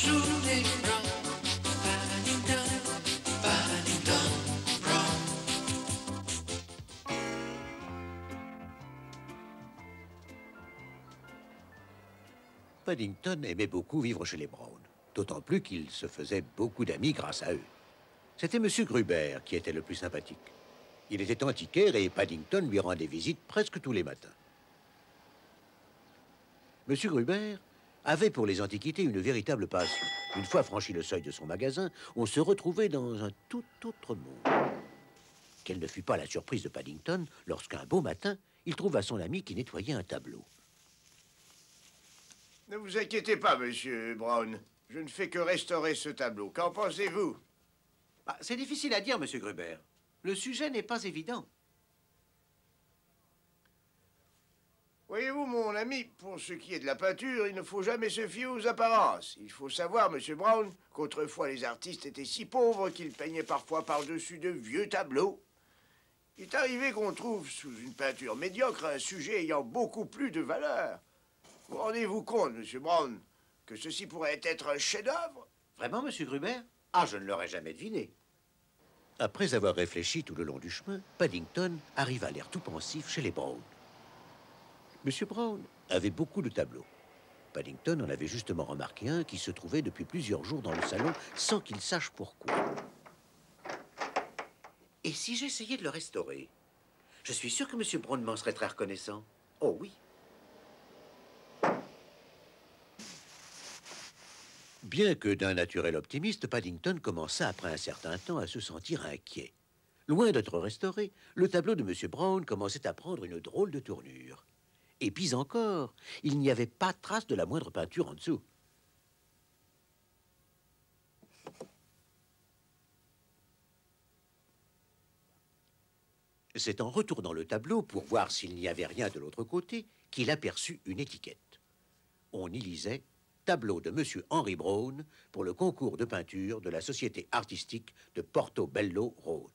truly wrong. Paddington, Paddington, wrong. Paddington aimait beaucoup vivre chez les Brown, d'autant plus qu'il se faisait beaucoup d'amis grâce à eux. C'était M. Gruber qui était le plus sympathique. Il était antiquaire et Paddington lui rendait visite presque tous les matins. M. Gruber avait pour les antiquités une véritable passion. Une fois franchi le seuil de son magasin, on se retrouvait dans un tout autre monde. Quelle ne fut pas la surprise de Paddington lorsqu'un beau matin, il trouva son ami qui nettoyait un tableau. Ne vous inquiétez pas, monsieur Brown. Je ne fais que restaurer ce tableau. Qu'en pensez-vous? C'est difficile à dire, M. Gruber. Le sujet n'est pas évident. Voyez-vous, mon ami, pour ce qui est de la peinture, il ne faut jamais se fier aux apparences. Il faut savoir, monsieur Brown, qu'autrefois les artistes étaient si pauvres qu'ils peignaient parfois par-dessus de vieux tableaux. Il est arrivé qu'on trouve sous une peinture médiocre un sujet ayant beaucoup plus de valeur. Vous rendez-vous compte, monsieur Brown, que ceci pourrait être un chef-d'œuvre? Vraiment, M. Gruber? Ah, je ne l'aurais jamais deviné. Après avoir réfléchi tout le long du chemin, Paddington arriva l'air tout pensif chez les Brown. M. Brown avait beaucoup de tableaux. Paddington en avait justement remarqué un qui se trouvait depuis plusieurs jours dans le salon sans qu'il sache pourquoi. Et si j'essayais de le restaurer? Je suis sûr que M. Brown m'en serait très reconnaissant. Oh oui. Bien que d'un naturel optimiste, Paddington commença après un certain temps à se sentir inquiet. Loin d'être restauré, le tableau de M. Brown commençait à prendre une drôle de tournure. Et puis encore, il n'y avait pas trace de la moindre peinture en dessous. C'est en retournant le tableau pour voir s'il n'y avait rien de l'autre côté qu'il aperçut une étiquette. On y lisait « Tableau de M. Henry Brown pour le concours de peinture de la Société artistique de Portobello Road ».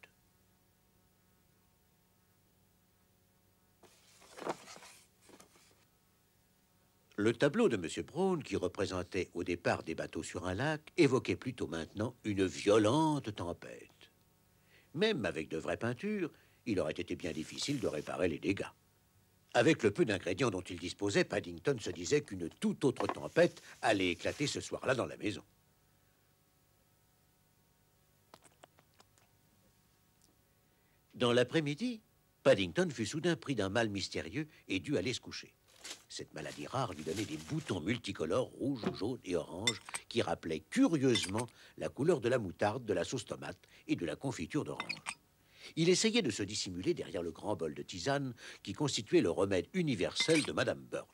Le tableau de M. Brown, qui représentait au départ des bateaux sur un lac, évoquait plutôt maintenant une violente tempête. Même avec de vraies peintures, il aurait été bien difficile de réparer les dégâts. Avec le peu d'ingrédients dont il disposait, Paddington se disait qu'une toute autre tempête allait éclater ce soir-là dans la maison. Dans l'après-midi, Paddington fut soudain pris d'un mal mystérieux et dut aller se coucher. Cette maladie rare lui donnait des boutons multicolores, rouges, jaunes et oranges, qui rappelaient curieusement la couleur de la moutarde, de la sauce tomate et de la confiture d'orange. Il essayait de se dissimuler derrière le grand bol de tisane qui constituait le remède universel de Madame Bird.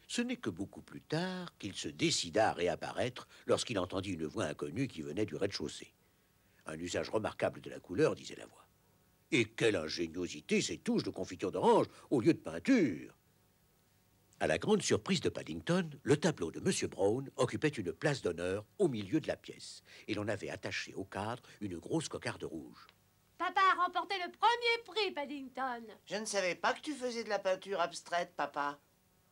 Ce n'est que beaucoup plus tard qu'il se décida à réapparaître lorsqu'il entendit une voix inconnue qui venait du rez-de-chaussée. Un usage remarquable de la couleur, disait la voix. Et quelle ingéniosité ces touches de confiture d'orange au lieu de peinture! À la grande surprise de Paddington, le tableau de M. Brown occupait une place d'honneur au milieu de la pièce. Et l'on avait attaché au cadre une grosse cocarde rouge. Papa a remporté le premier prix, Paddington. Je ne savais pas que tu faisais de la peinture abstraite, papa.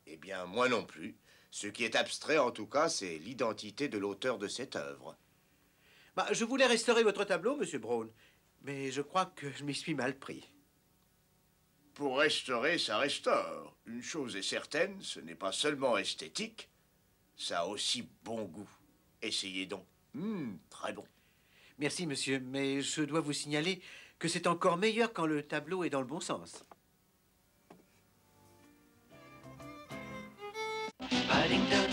Eh bien, moi non plus. Ce qui est abstrait, en tout cas, c'est l'identité de l'auteur de cette œuvre. Je voulais restaurer votre tableau, M. Brown, mais je crois que je m'y suis mal pris. Pour restaurer, ça restaure. Une chose est certaine, ce n'est pas seulement esthétique, ça a aussi bon goût. Essayez donc. Très bon. Merci, monsieur, mais je dois vous signaler que c'est encore meilleur quand le tableau est dans le bon sens. Paddington,